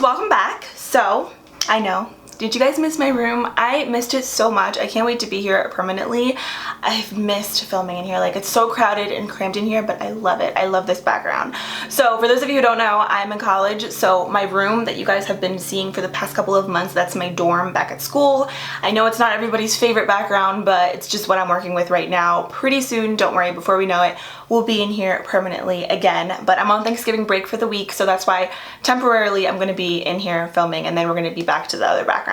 welcome back. So I know, did you guys miss my room? I missed it so much. I can't wait to be here permanently. I've missed filming in here. Like, it's so crowded and crammed in here, but I love it. I love this background. So for those of you who don't know, I'm in college. So my room that you guys have been seeing for the past couple of months, that's my dorm back at school. I know it's not everybody's favorite background, but it's just what I'm working with right now. Pretty soon, don't worry, before we know it, we'll be in here permanently again. But I'm on Thanksgiving break for the week, so that's why temporarily I'm gonna be in here filming, and then we're gonna be back to the other background.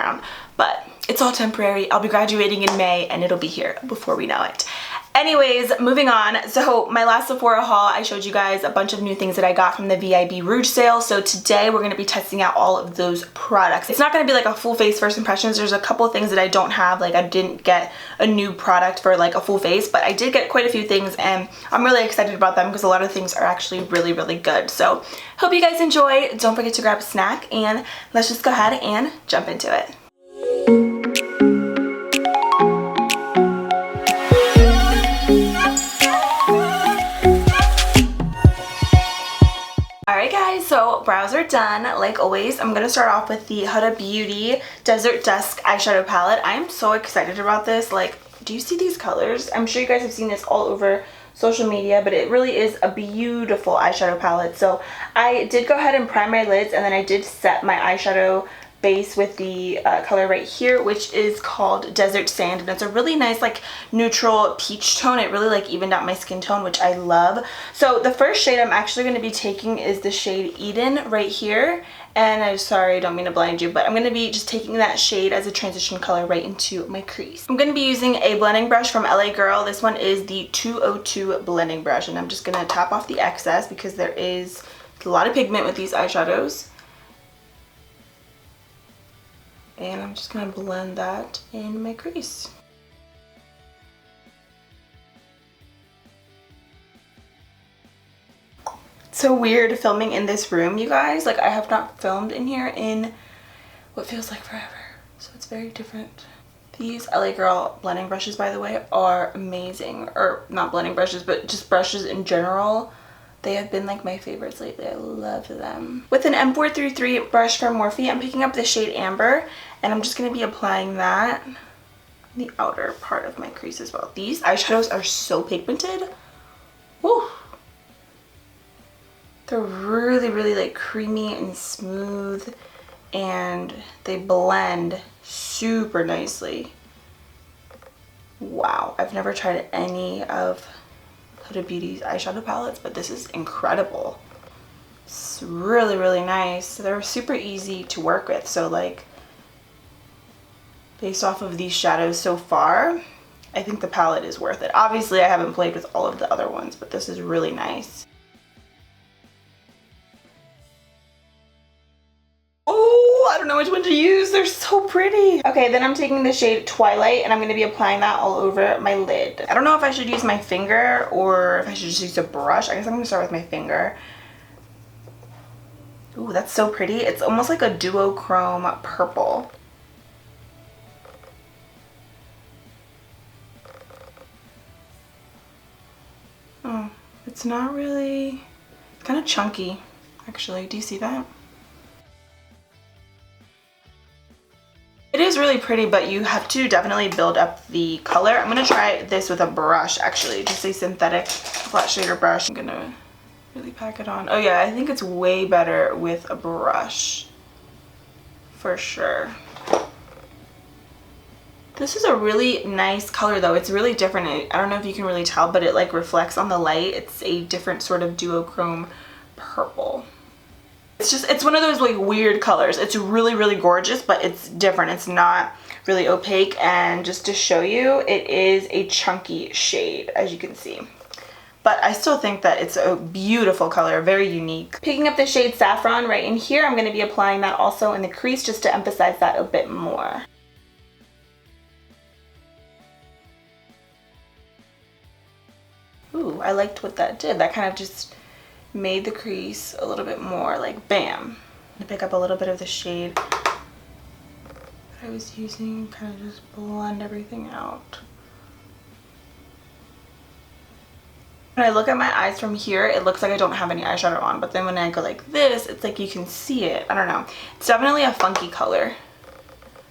But it's all temporary. I'll be graduating in May and it'll be here before we know it. Anyways, moving on. So my last Sephora haul, I showed you guys a bunch of new things that I got from the VIB Rouge sale. So today we're going to be testing out all of those products. It's not going to be like a full face first impressions. There's a couple of things that I don't have. Like, I didn't get a new product for like a full face, but I did get quite a few things and I'm really excited about them because a lot of things are actually really, really good. So hope you guys enjoy. Don't forget to grab a snack and let's just go ahead and jump into it. Alright guys, so brows are done. Like always, I'm going to start off with the Huda Beauty Desert Dusk eyeshadow palette. I am so excited about this. Like, do you see these colors? I'm sure you guys have seen this all over social media, but it really is a beautiful eyeshadow palette. So I did go ahead and prime my lids, and then I did set my eyeshadow base with the color right here, which is called Desert Sand, and it's a really nice like neutral peach tone. It really like evened out my skin tone, which I love. So the first shade I'm actually going to be taking is the shade Eden right here, and I'm sorry, I don't mean to blind you, but I'm going to be just taking that shade as a transition color right into my crease. I'm going to be using a blending brush from LA Girl. This one is the 202 blending brush, and I'm just going to tap off the excess because there is a lot of pigment with these eyeshadows. And I'm just going to blend that in my crease. It's so weird filming in this room, you guys. Like, I have not filmed in here in what feels like forever. So it's very different. These LA Girl blending brushes, by the way, are amazing. Or not blending brushes, but just brushes in general. They have been like my favorites lately. I love them. With an M433 brush from Morphe, I'm picking up the shade Amber, and I'm just going to be applying that in the outer part of my crease as well. These eyeshadows are so pigmented. Woo! They're really, really like creamy and smooth, and they blend super nicely. Wow, I've never tried any of Huda Beauty's eyeshadow palettes, but this is incredible. It's really, really nice. They're super easy to work with. So like, based off of these shadows so far, I think the palette is worth it. Obviously, I haven't played with all of the other ones, but this is really nice. Oh, I don't know which one to use. They're so pretty. Okay, then I'm taking the shade Twilight, and I'm going to be applying that all over my lid. I don't know if I should use my finger or if I should just use a brush. I guess I'm going to start with my finger. Ooh, that's so pretty. It's almost like a duochrome purple. Oh, it's not really... It's kind of chunky, actually. Do you see that? It is really pretty, but you have to definitely build up the color. I'm going to try this with a brush, actually. Just a synthetic flat shader brush. I'm going to really pack it on. Oh yeah, I think it's way better with a brush. For sure. This is a really nice color though. It's really different. I don't know if you can really tell, but it like reflects on the light. It's a different sort of duochrome purple. It's one of those like weird colors. It's really, really gorgeous, but it's different. It's not really opaque, and just to show you, it is a chunky shade, as you can see. But I still think that it's a beautiful color, very unique. Picking up the shade Saffron right in here, I'm going to be applying that also in the crease just to emphasize that a bit more. Ooh, I liked what that did. That kind of just made the crease a little bit more like bam. I'm gonna pick up a little bit of the shade that I was using, kind of just blend everything out. When I look at my eyes from here, it looks like I don't have any eyeshadow on, but then when I go like this, it's like you can see it. I don't know. It's definitely a funky color.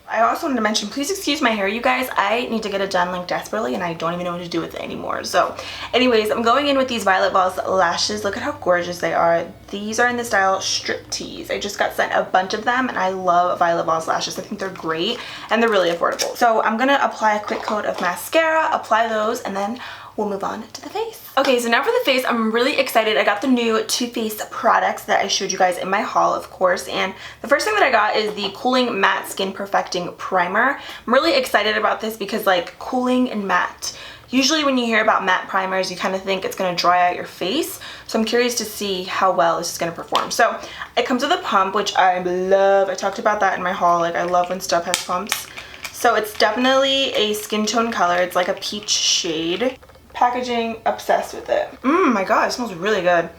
I also wanted to mention, please excuse my hair, you guys. I need to get it done like desperately, and I don't even know what to do with it anymore. So anyways, I'm going in with these Violet Voss lashes. Look at how gorgeous they are. These are in the style Striptease. I just got sent a bunch of them, and I love Violet Voss lashes. I think they're great, and they're really affordable. So I'm gonna apply a quick coat of mascara, apply those, and then we'll move on to the face. Okay, so now for the face, I'm really excited. I got the new Too Faced products that I showed you guys in my haul, of course, and the first thing that I got is the Cooling Matte Skin Perfecting Primer. I'm really excited about this because like cooling and matte, usually when you hear about matte primers, you kind of think it's gonna dry out your face. So I'm curious to see how well this is gonna perform. So it comes with a pump, which I love. I talked about that in my haul. Like I love when stuff has pumps. So it's definitely a skin tone color. It's like a peach shade. Packaging, obsessed with it. My god, it smells really good.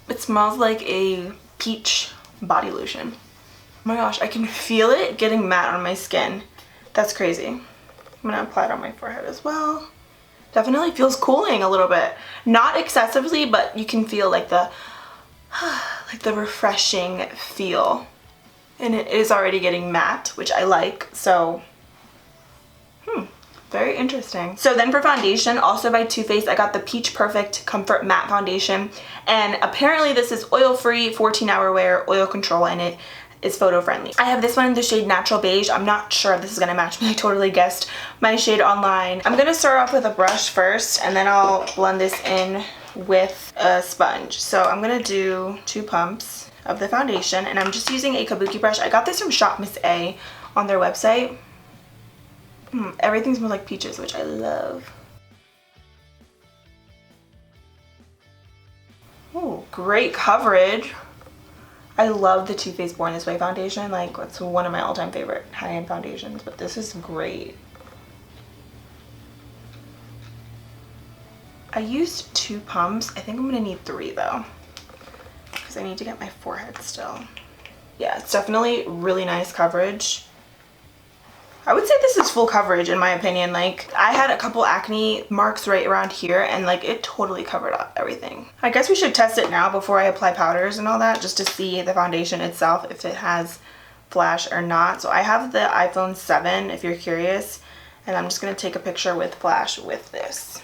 It smells like a peach body lotion. Oh my gosh, I can feel it getting matte on my skin. That's crazy. I'm gonna apply it on my forehead as well. Definitely feels cooling a little bit. Not excessively, but you can feel like the refreshing feel. And it is already getting matte, which I like, so very interesting. So then for foundation, also by Too Faced, I got the Peach Perfect Comfort Matte Foundation. And apparently this is oil-free, 14-hour wear, oil control, and it is photo-friendly. I have this one in the shade Natural Beige. I'm not sure if this is gonna match me. I totally guessed my shade online. I'm gonna start off with a brush first, and then I'll blend this in with a sponge. So I'm gonna do 2 pumps of the foundation, and I'm just using a kabuki brush. I got this from Shop Miss A on their website. Everything smells like peaches, which I love. Oh, great coverage. I love the Too Faced Born This Way foundation. Like, it's one of my all-time favorite high-end foundations, but this is great. I used 2 pumps. I think I'm gonna need 3 though, because I need to get my forehead still. Yeah, it's definitely really nice coverage. I would say this is full coverage in my opinion. Like I had a couple acne marks right around here, and like it totally covered up everything. I guess we should test it now before I apply powders and all that, just to see the foundation itself, if it has flash or not. So I have the iPhone 7 if you're curious, and I'm just gonna take a picture with flash with this.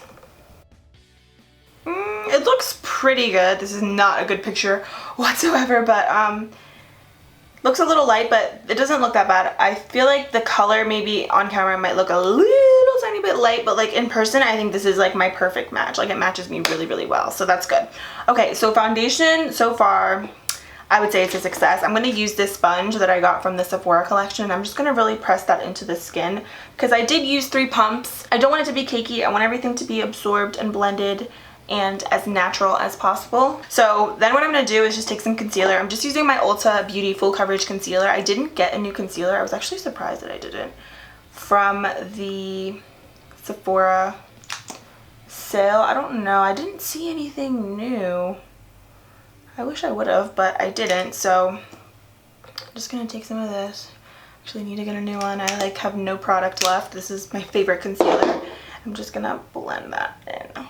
It looks pretty good. This is not a good picture whatsoever, but looks a little light, but it doesn't look that bad. I feel like the color maybe on camera might look a little tiny bit light, but like in person I think this is like my perfect match. Like it matches me really, really well, so that's good. Okay, so foundation so far, I would say it's a success. I'm going to use this sponge that I got from the Sephora collection. I'm just going to really press that into the skin because I did use 3 pumps. I don't want it to be cakey. I want everything to be absorbed and blended and as natural as possible. So then what I'm going to do is just take some concealer. I'm just using my Ulta Beauty Full Coverage Concealer. I didn't get a new concealer. I was actually surprised that I didn't. From the Sephora sale. I don't know. I didn't see anything new. I wish I would have, but I didn't. So I'm just going to take some of this. Actually need to get a new one. I like have no product left. This is my favorite concealer. I'm just going to blend that in.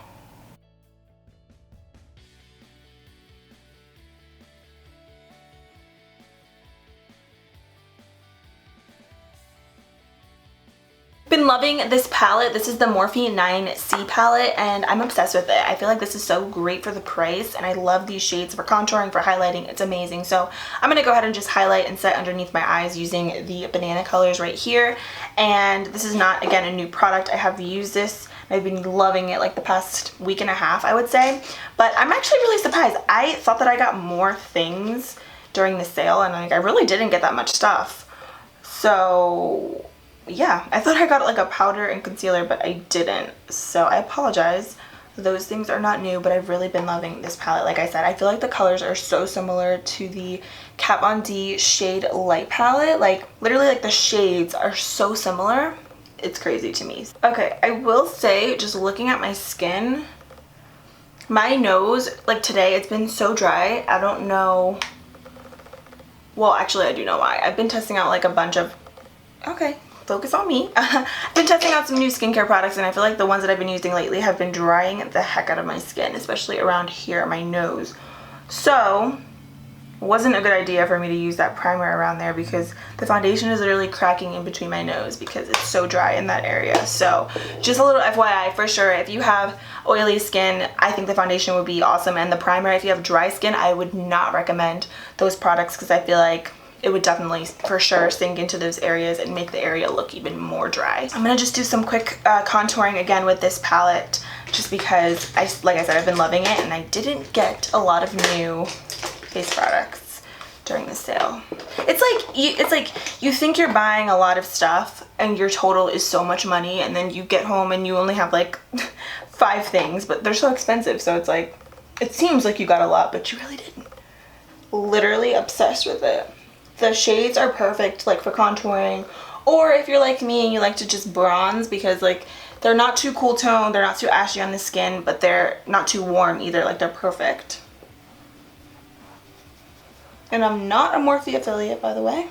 Been loving this palette. This is the Morphe 9C palette, and I'm obsessed with it. I feel like this is so great for the price, and I love these shades for contouring, for highlighting. It's amazing. So I'm gonna go ahead and just highlight and set underneath my eyes using the banana colors right here. And this is not, again, a new product. I have used this. I've been loving it like the past week and a half, I would say. But I'm actually really surprised. I thought that I got more things during the sale, and like I really didn't get that much stuff. So yeah, I thought I got like a powder and concealer, but I didn't. So I apologize. Those things are not new, but I've really been loving this palette. Like I said, I feel like the colors are so similar to the Kat Von D Shade Light palette. Like literally like the shades are so similar. It's crazy to me. Okay, I will say, just looking at my skin, my nose, like today, it's been so dry. I don't know. Well, actually I do know why. I've been testing out like a bunch of, okay, focus on me. I've been testing out some new skincare products, and I feel like the ones that I've been using lately have been drying the heck out of my skin, especially around here, my nose. So it wasn't a good idea for me to use that primer around there because the foundation is literally cracking in between my nose because it's so dry in that area. So just a little FYI for sure, if you have oily skin, I think the foundation would be awesome, and the primer, if you have dry skin, I would not recommend those products because I feel like it would definitely for sure sink into those areas and make the area look even more dry. I'm gonna just do some quick contouring again with this like I said, I've been loving it, and I didn't get a lot of new face products during the sale. It's like you think you're buying a lot of stuff and your total is so much money, and then you get home and you only have like 5 things, but they're so expensive, so it's like it seems like you got a lot, but you really didn't. Literally obsessed with it. The shades are perfect like for contouring, or if you're like me and you like to just bronze, because like they're not too cool tone, they're not too ashy on the skin, but they're not too warm either. Like they're perfect. And I'm not a Morphe affiliate, by the way.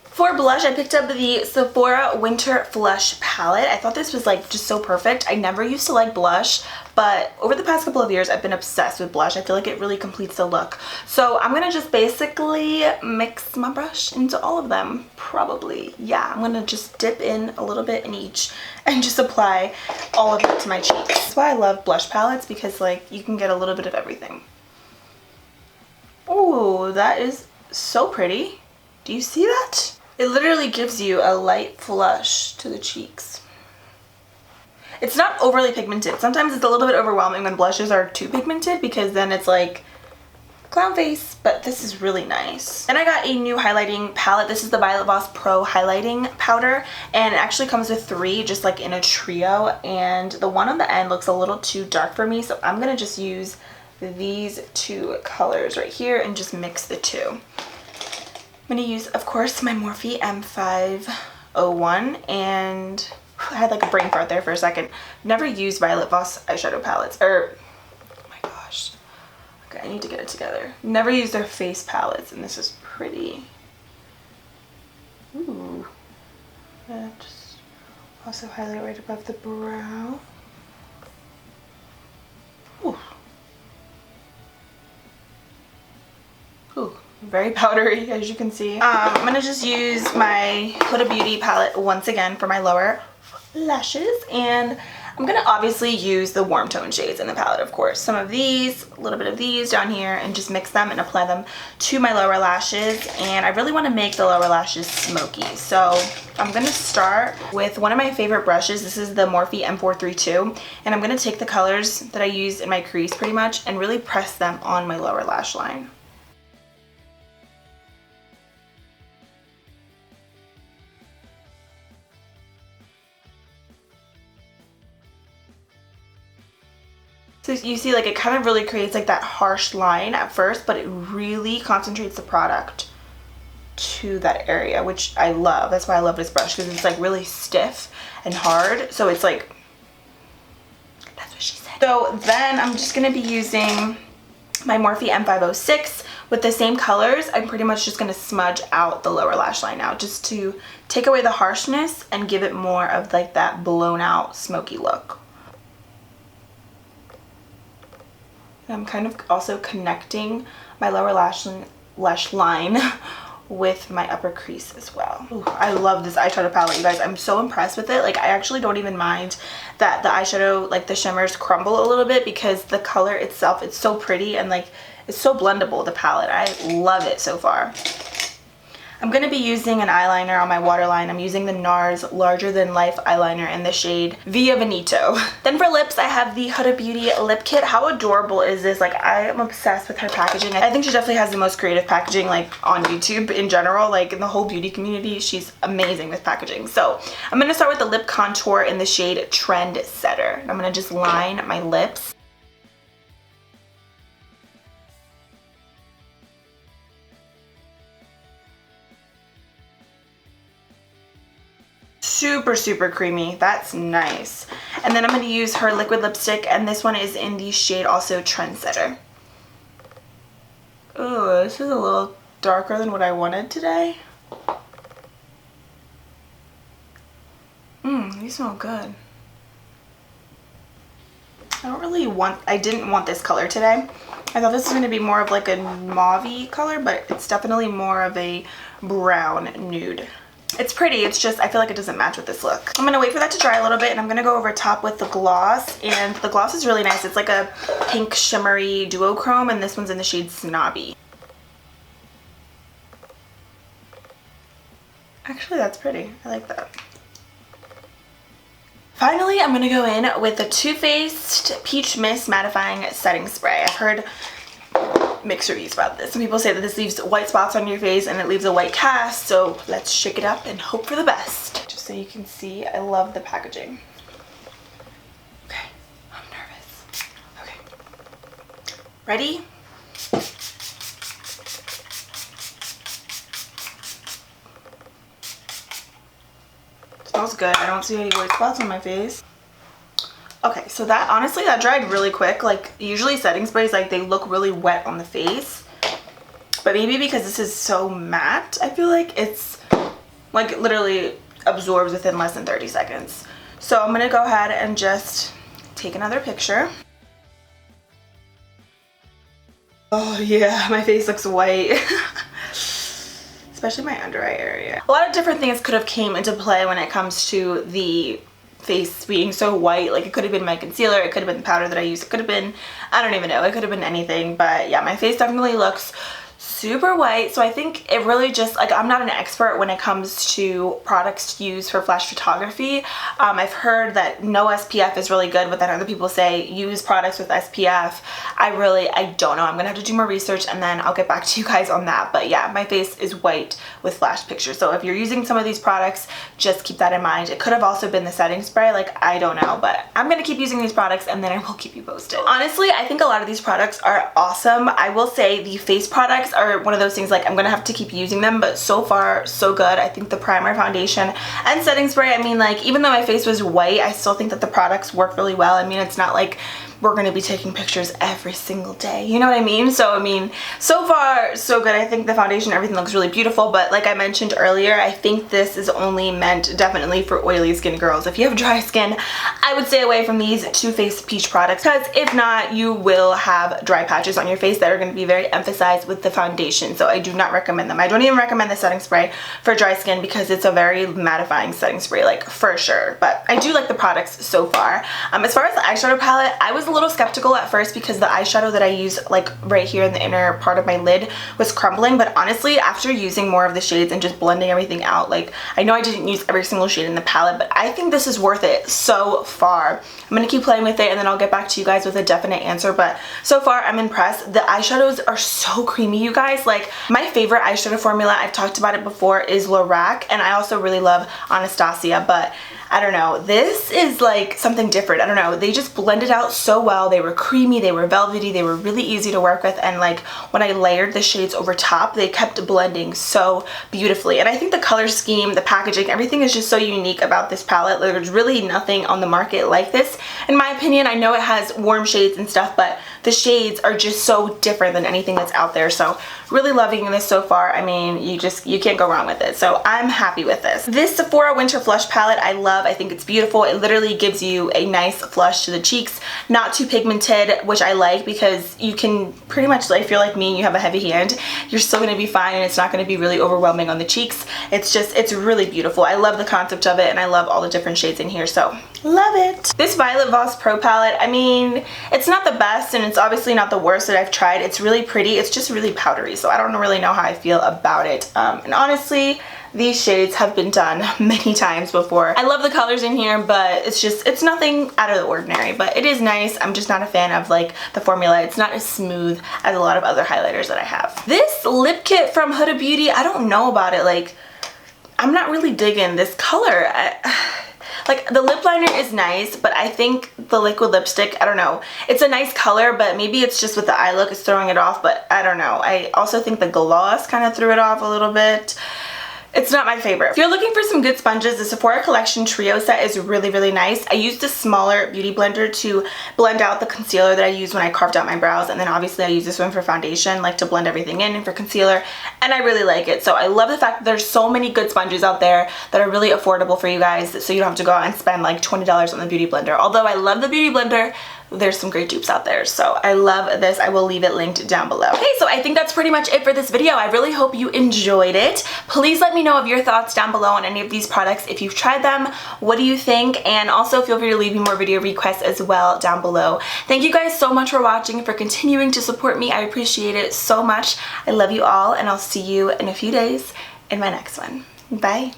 For blush, I picked up the Sephora Winter Flush palette. I thought this was like just so perfect. I never used to like blush, but over the past couple of years, I've been obsessed with blush. I feel like it really completes the look. So I'm gonna just basically mix my brush into all of them, probably. Yeah, I'm gonna just dip in a little bit in each and just apply all of it to my cheeks. That's why I love blush palettes, because like you can get a little bit of everything. Oh, that is so pretty. Do you see that? It literally gives you a light flush to the cheeks. It's not overly pigmented. Sometimes it's a little bit overwhelming when blushes are too pigmented, because then it's like clown face, but this is really nice. And I got a new highlighting palette. This is the Voss Pro highlighting powder, and it actually comes with 3 just like in a trio, and the one on the end looks a little too dark for me, so I'm gonna just use these 2 colors right here and just mix the 2. I'm gonna use, of course, my Morphe M501, and I had like a brain fart there for a second. Never used Violet Voss eyeshadow palettes, or oh my gosh, okay, I need to get it together. Never used their face palettes, and this is pretty. Ooh, just also highlight right above the brow. Ooh. Ooh, very powdery, as you can see. I'm gonna just use my Huda Beauty palette once again for my lower lashes, and I'm gonna obviously use the warm tone shades in the palette, of course. Some of these, a little bit of these down here, and just mix them and apply them to my lower lashes. And I really want to make the lower lashes smoky, so I'm gonna start with one of my favorite brushes. This is the Morphe M432, and I'm gonna take the colors that I use in my crease pretty much and really press them on my lower lash line. So you see, like, it kind of really creates like that harsh line at first, but it really concentrates the product to that area, which I love. That's why I love this brush, because it's like really stiff and hard. So it's like, that's what she said. So then I'm just gonna be using my Morphe M506 with the same colors. I'm pretty much just gonna smudge out the lower lash line now, just to take away the harshness and give it more of like that blown out smoky look. I'm kind of also connecting my lower lash line with my upper crease as well. Ooh, I love this eyeshadow palette, you guys. I'm so impressed with it. Like, I actually don't even mind that the eyeshadow, like the shimmers, crumble a little bit, because the color itself, it's so pretty, and like it's so blendable, the palette. I love it so far. I'm going to be using an eyeliner on my waterline. I'm using the Nars Larger Than Life eyeliner in the shade Via Veneto. Then for lips, I have the Huda Beauty lip kit. How adorable is this? Like, I am obsessed with her packaging. I think she definitely has the most creative packaging, like, on YouTube in general. Like, in the whole beauty community, she's amazing with packaging. So I'm going to start with the lip contour in the shade Trend Setter. I'm going to just line my lips. Super creamy. That's nice. And then I'm going to use her liquid lipstick, and this one is in the shade also Trendsetter. Ooh, this is a little darker than what I wanted today. These smell good. I didn't want this color today. I thought this was going to be more of like a mauve-y color, but it's definitely more of a brown nude. It's pretty, it's just I feel like it doesn't match with this look. I'm going to wait for that to dry a little bit, and I'm going to go over top with the gloss, and the gloss is really nice. It's like a pink shimmery duochrome, and this one's in the shade Snobby. Actually, that's pretty. I like that. Finally, I'm going to go in with the Too Faced Peach Mist Mattifying Setting Spray. I've heard mixed reviews about this. Some people say that this leaves white spots on your face and it leaves a white cast, so let's shake it up and hope for the best. Just so you can see, I love the packaging. Okay, I'm nervous. Okay, ready? Smells good. I don't see any white spots on my face. Okay, so that honestly that dried really quick. Like usually setting sprays, like they look really wet on the face, but maybe because this is so matte, I feel like it's like literally absorbs within less than 30 seconds. So I'm gonna go ahead and just take another picture. Oh yeah, my face looks white. Especially my under eye area. A lot of different things could have came into play when it comes to the face being so white. Like it could have been my concealer, it could have been the powder that I used, it could have been, I don't even know, it could have been anything. But yeah, my face definitely looks super white. So I think it really just, like, I'm not an expert when it comes to products to use for flash photography. I've heard that no SPF is really good, but then other people say use products with SPF. I don't know. I'm gonna have to do more research and then I'll get back to you guys on that. But yeah, my face is white with flash pictures. So if you're using some of these products, just keep that in mind. It could have also been the setting spray, like I don't know, but I'm gonna keep using these products and then I will keep you posted. Honestly, I think a lot of these products are awesome. I will say the face products are one of those things, like I'm gonna have to keep using them, but so far so good. I think the primer, foundation, and setting spray, I mean, like even though my face was white, I still think that the products work really well. I mean, it's not like we're gonna be taking pictures every single day, you know what I mean? So I mean, so far so good. I think the foundation, everything looks really beautiful, but like I mentioned earlier, I think this is only meant definitely for oily skin girls. If you have dry skin, I would stay away from these Too Faced Peach products, because if not, you will have dry patches on your face that are going to be very emphasized with the foundation. So I do not recommend them. I don't even recommend the setting spray for dry skin because it's a very mattifying setting spray, like for sure. But I do like the products so far. As far as the eyeshadow palette, I was a little skeptical at first because the eyeshadow that I use like right here in the inner part of my lid was crumbling, but honestly after using more of the shades and just blending everything out, like I know I didn't use every single shade in the palette, but I think this is worth it so far. I'm gonna keep playing with it and then I'll get back to you guys with a definite answer, but so far I'm impressed. The eyeshadows are so creamy, you guys. Like my favorite eyeshadow formula, I've talked about it before, is Lorac, and I also really love Anastasia, but I don't know, this is like something different. I don't know, they just blended out so well. They were creamy, they were velvety, they were really easy to work with, and like when I layered the shades over top, they kept blending so beautifully. And I think the color scheme, the packaging, everything is just so unique about this palette. There's really nothing on the market like this, in my opinion. I know it has warm shades and stuff, but the shades are just so different than anything that's out there. So really loving this so far. I mean, you can't go wrong with it. So I'm happy with this. This Sephora Winter Flush palette I love. I think it's beautiful. It literally gives you a nice flush to the cheeks, not too pigmented, which I like because you can pretty much, if you're like me and you have a heavy hand, you're still going to be fine and it's not going to be really overwhelming on the cheeks. It's really beautiful. I love the concept of it and I love all the different shades in here, so love it. This Violet Voss Pro palette, I mean, it's not the best and it's obviously not the worst that I've tried. It's really pretty. It's just really powdery, so I don't really know how I feel about it. And honestly, these shades have been done many times before. I love the colors in here, but it's nothing out of the ordinary, but it is nice. I'm just not a fan of like the formula. It's not as smooth as a lot of other highlighters that I have. This lip kit from Huda Beauty, I don't know about it. Like, I'm not really digging this color. Like the lip liner is nice, but I think the liquid lipstick, I don't know. It's a nice color, but maybe it's just with the eye look, it's throwing it off, but I don't know. I also think the gloss kind of threw it off a little bit. It's not my favorite. If you're looking for some good sponges, the Sephora Collection Trio set is really, really nice. I used a smaller beauty blender to blend out the concealer that I used when I carved out my brows, and then obviously I use this one for foundation, like to blend everything in and for concealer, and I really like it. So I love the fact that there's so many good sponges out there that are really affordable for you guys, so you don't have to go out and spend like $20 on the beauty blender. Although I love the beauty blender, there's some great dupes out there, so I love this. I will leave it linked down below. Okay, so I think that's pretty much it for this video. I really hope you enjoyed it. Please let me know of your thoughts down below on any of these products. If you've tried them, what do you think? And also feel free to leave me more video requests as well down below. Thank you guys so much for watching and for continuing to support me. I appreciate it so much. I love you all, and I'll see you in a few days in my next one. Bye.